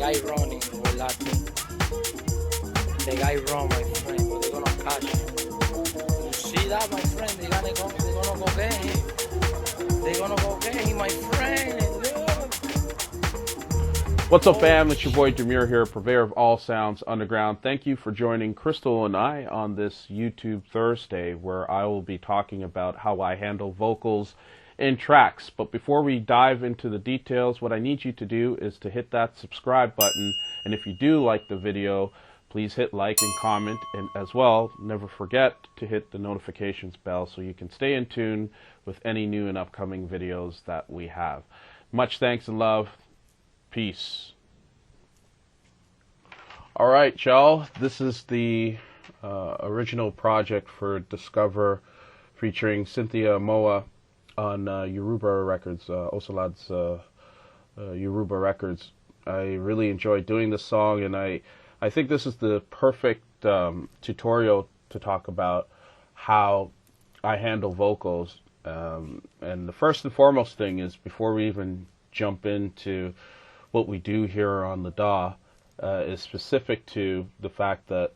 guy running with Latin. The guy run, my friend, but they're gonna catch him. You see that, my friend? They're gonna go get him. They're gonna go get him, my friend. Look. What's up, fam? It's your boy Demuir here, purveyor of all sounds underground. Thank you for joining Crystal and I on this YouTube Thursday, where I will be talking about how I handle vocals in tracks. But before we dive into the details, what I need you to do is to hit that subscribe button. And if you do like the video, please hit like and comment. And as well, never forget to hit the notifications bell so you can stay in tune with any new and upcoming videos that we have. Much thanks and love. Peace. All right, y'all. This is the original project for Discover, featuring Cynthia Moa on Yoruba Records, Osalad's Yoruba Records. I really enjoyed doing this song, and I think this is the perfect tutorial to talk about how I handle vocals. And the first and foremost thing is, before we even jump into what we do here on the DAW, is specific to the fact that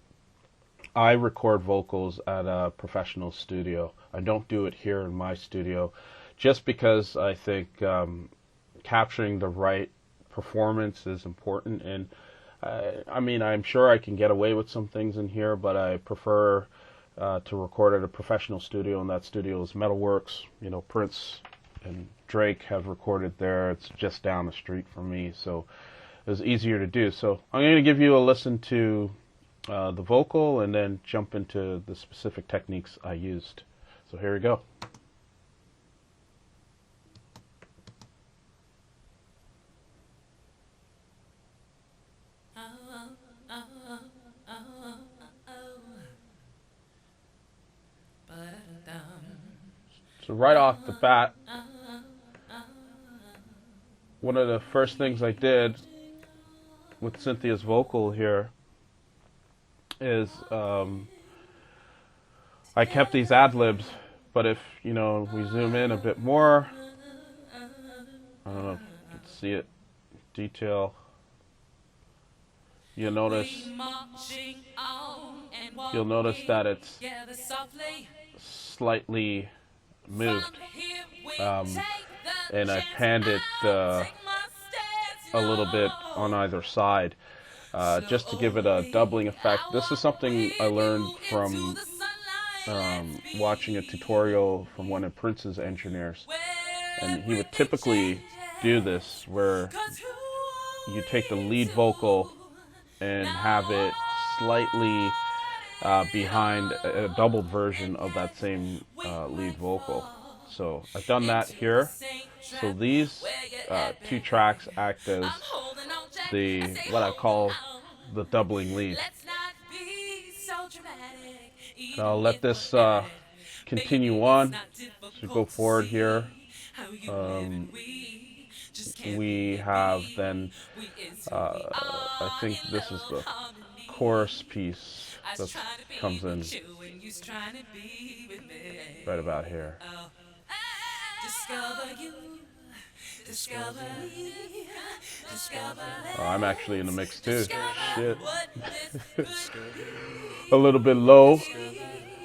I record vocals at a professional studio. I don't do it here in my studio, just because I think capturing the right performance is important. And I mean, I'm sure I can get away with some things in here, but I prefer to record at a professional studio, and that studio is Metalworks. You know, Prince and Drake have recorded there. It's just down the street from me, so it was easier to do. So I'm going to give you a listen to the vocal and then jump into the specific techniques I used. So here we go. So right off the bat, one of the first things I did with Cynthia's vocal here is I kept these ad-libs, but if, you know, we zoom in a bit more, I don't know if you can see it, detail, you'll notice that it's slightly moved, and I panned it a little bit on either side, just to give it a doubling effect. This is something I learned from watching a tutorial from one of Prince's engineers, and he would typically do this where you take the lead vocal and have it slightly behind a doubled version of that same lead vocal. So I've done that here. So these two tracks act as what I call the doubling lead. So I'll let this continue on. So go forward here. We have then, I think this is the chorus piece that comes in right about here. Oh, I'm actually in the mix too. Shit. A little bit low,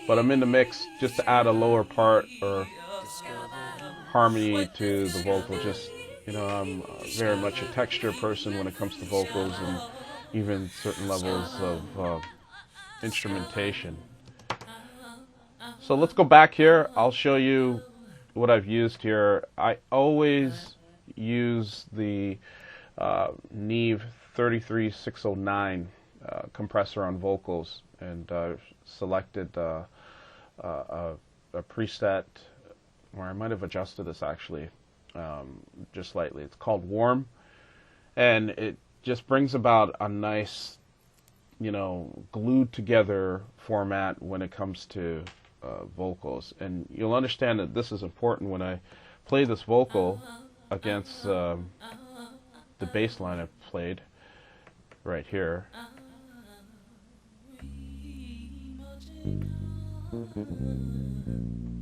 but I'm in the mix just to add a lower part or harmony to the vocal. Just, you know, I'm very much a texture person when it comes to vocals, and even certain levels of instrumentation. So let's go back here. I'll show you what I've used here. I always use the Neve 33609 compressor on vocals, and selected a preset, or I might have adjusted this actually just slightly. It's called Warm, and it just brings about a nice, you know, glued together format when it comes to vocals. And you'll understand that this is important when I play this vocal against the bass line I played right here.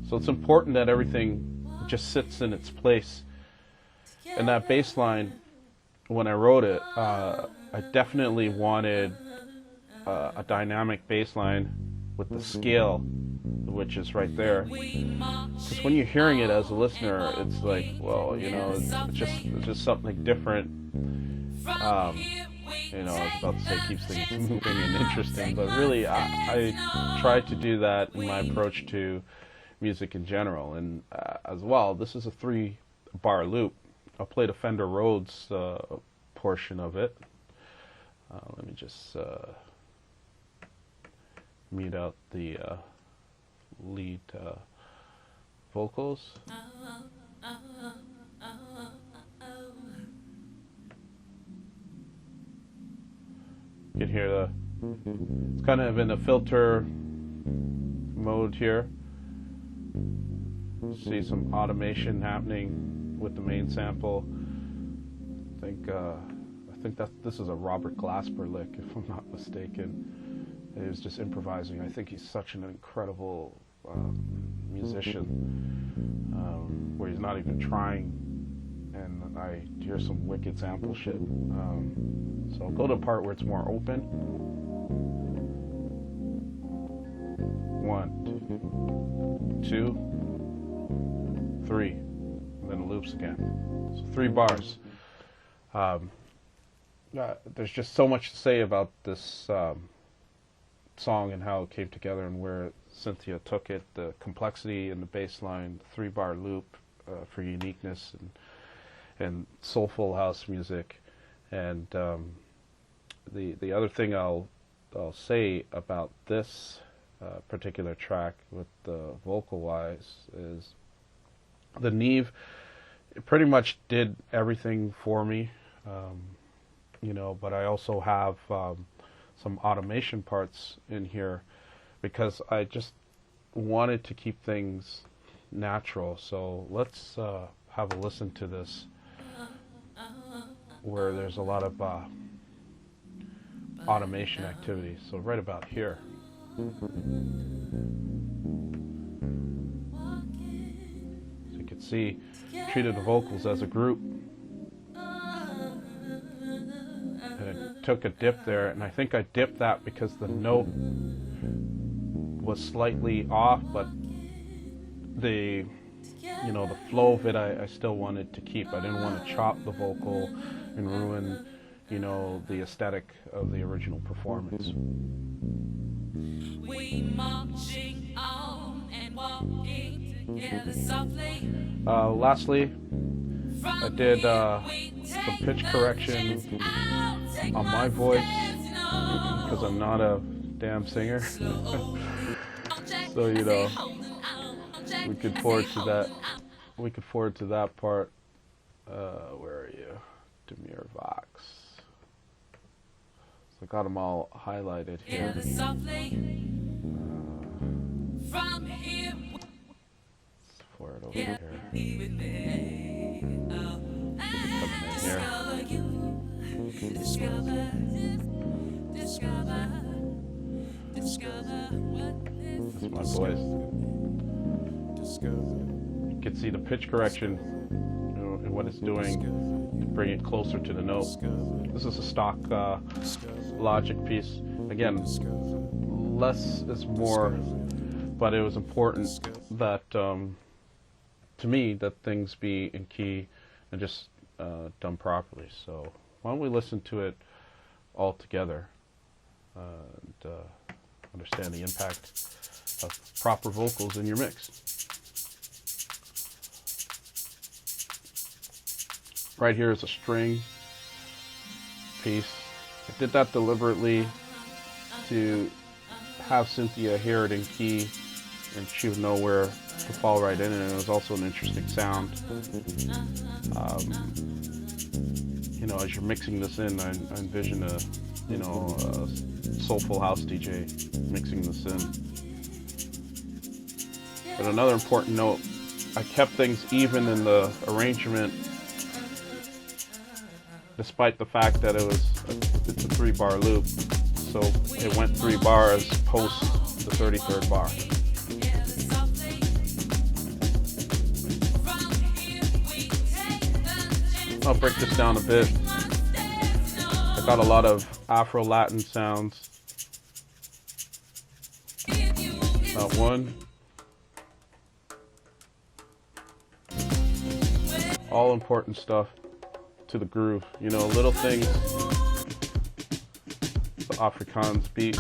So it's important that everything just sits in its place. And that bass line, when I wrote it, I definitely wanted a dynamic bass line with the scale, which is right there. Because when you're hearing it as a listener, it's like, well, it's just something different. I was about to say keeps things moving and interesting, but really, I tried to do that in my approach to music in general. And as well, this is a 3-bar loop. I'll play the Fender Rhodes portion of it. Let me just mute out the lead vocals. You can hear it's kind of in a filter mode here. See some automation happening with the main sample. I think that this is a Robert Glasper lick, if I'm not mistaken. He was just improvising. I think he's such an incredible musician, where he's not even trying, and I hear some wicked sample shit. So I'll go to a part where it's more open. 1, 2, 3, and then it loops again. So 3 bars. There's just so much to say about this song and how it came together and where Cynthia took it, the complexity in the bass line, the 3-bar loop for uniqueness and soulful house music. And the other thing I'll say about this particular track with the vocal wise is the Neve pretty much did everything for me, but I also have some automation parts in here because I just wanted to keep things natural. So let's have a listen to this, where there's a lot of automation activity. So right about here. So you can see, treated the vocals as a group. And it took a dip there, and I think I dipped that because the note was slightly off, but the flow of it I still wanted to keep. I didn't want to chop the vocal and ruin, the aesthetic of the original performance. We marching on and walking together softly. Lastly, I did some pitch correction on my voice because I'm not a damn singer. So we could forward to that. We could forward to that part. Where are you, Demuir Vox? So I got them all highlighted here. Let's forward over here. That's my voice. You can see the pitch correction and what it's doing to bring it closer to the note. This is a stock Logic piece. Again, less is more, but it was important that, to me, that things be in key and just done properly. So why don't we listen to it all together and understand the impact of proper vocals in your mix. Right here is a string piece. I did that deliberately to have Cynthia hear it in key and she would know where to fall right in, and it was also an interesting sound. As you're mixing this in, I envision a soulful house DJ mixing this in. But another important note, I kept things even in the arrangement, despite the fact that it's a 3-bar loop. So it went 3 bars post the 33rd bar. I'll break this down a bit. I got a lot of Afro-Latin sounds. That one. All important stuff to the groove. You know, little things. The Afrikaans beat.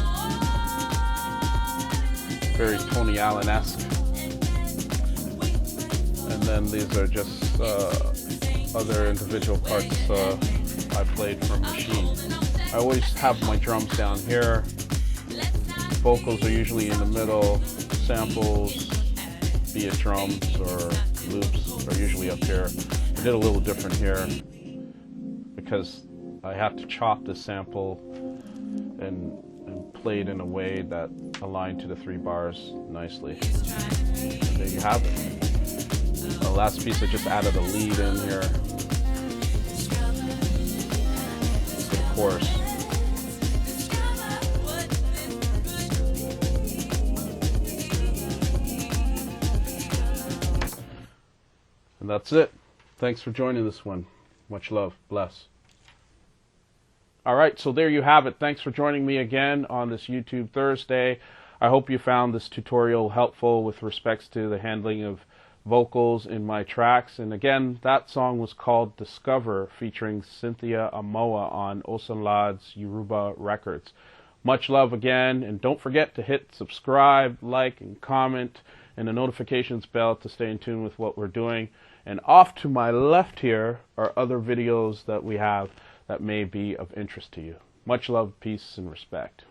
Very Tony Allen-esque. And then these are just other individual parts I played from machine. I always have my drums down here. Vocals are usually in the middle. Samples, be it drums or loops, are usually up here. I did a little different here because I have to chop the sample and play it in a way that aligned to the 3 bars nicely. And there you have it. The last piece I just added a lead in here to the chorus. And that's it. Thanks for joining this one. Much love. Bless. Alright, so there you have it. Thanks for joining me again on this YouTube Thursday. I hope you found this tutorial helpful with respects to the handling of vocals in my tracks. And again, that song was called Discover, featuring Cynthia Amoa on Osalad's Yoruba Records. Much love again, and don't forget to hit subscribe, like, and comment, and the notifications bell to stay in tune with what we're doing. And off to my left here are other videos that we have that may be of interest to you. Much love, peace, and respect.